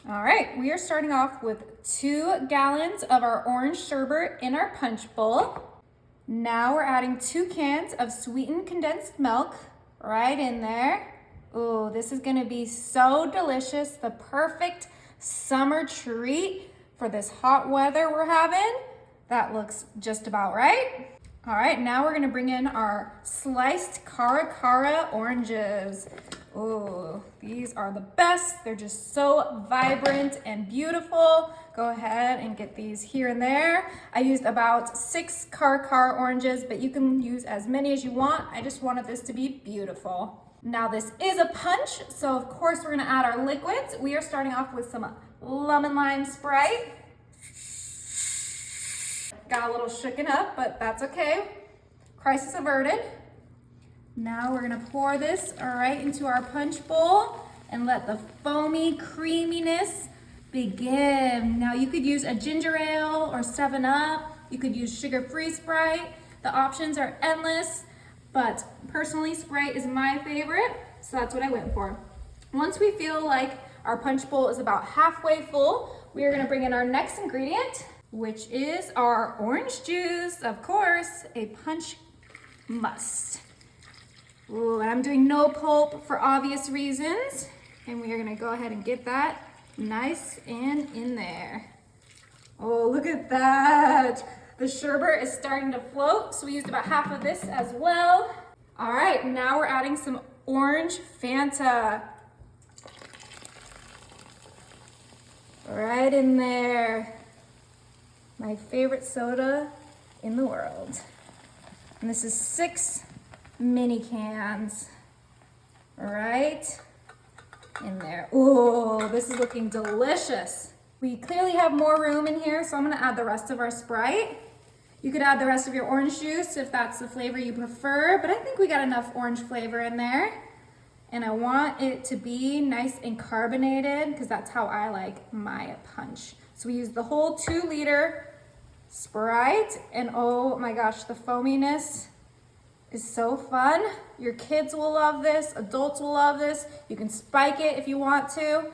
All right, we are starting off with 2 gallons of our orange sherbet in our punch bowl. Now we're adding 2 cans of sweetened condensed milk right in there. Ooh, this is gonna be so delicious, the perfect summer treat for this hot weather we're having. That looks just about right. All right, now we're gonna bring in our sliced cara oranges. Ooh, these are the best. They're just so vibrant and beautiful. Go ahead and get these here and there. I used about 6 cara oranges, but you can use as many as you want. I just wanted this to be beautiful. Now this is a punch, so of course we're gonna add our liquids. We are starting off with some lemon lime Sprite. Got a little shooken up, but that's okay. Crisis averted. Now we're gonna pour this right into our punch bowl and let the foamy creaminess begin. Now you could use a ginger ale or 7-Up. You could use sugar-free Sprite. The options are endless, but personally Sprite is my favorite, so that's what I went for. Once we feel like our punch bowl is about halfway full, we are gonna bring in our next ingredient, which is our orange juice, of course, a punch must. Ooh, and I'm doing no pulp for obvious reasons. And we are gonna go ahead and get that nice and in there. Oh, look at that. The sherbet is starting to float, so we used about half of this as well. All right, now we're adding some orange Fanta. Right in there. My favorite soda in the world. And this is 6 mini cans right in there. Ooh, this is looking delicious. We clearly have more room in here, so I'm gonna add the rest of our Sprite. You could add the rest of your orange juice if that's the flavor you prefer, but I think we got enough orange flavor in there. And I want it to be nice and carbonated because that's how I like my punch. So we use the whole 2-liter Sprite, and oh my gosh, the foaminess is so fun. Your kids will love this, adults will love this. You can spike it if you want to,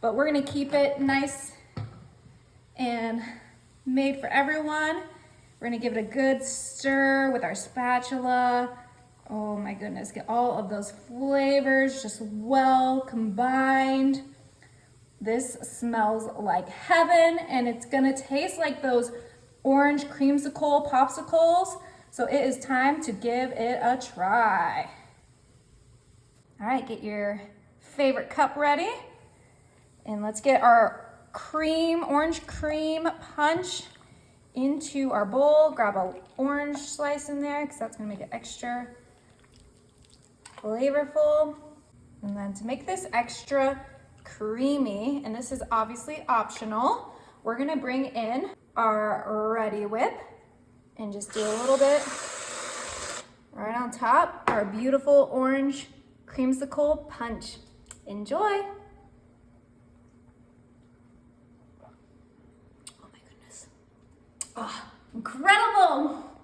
but we're gonna keep it nice and made for everyone. We're gonna give it a good stir with our spatula. Oh my goodness, get all of those flavors just well combined. This smells like heaven, and it's gonna taste like those orange creamsicle popsicles. So it is time to give it a try. All right, get your favorite cup ready. And let's get our orange cream punch into our bowl. Grab an orange slice in there because that's gonna make it extra flavorful. And then to make this extra creamy, and this is obviously optional, we're gonna bring in our Ready Whip and just do a little bit right on top, our beautiful orange creamsicle punch. Enjoy. Oh my goodness. Oh, incredible.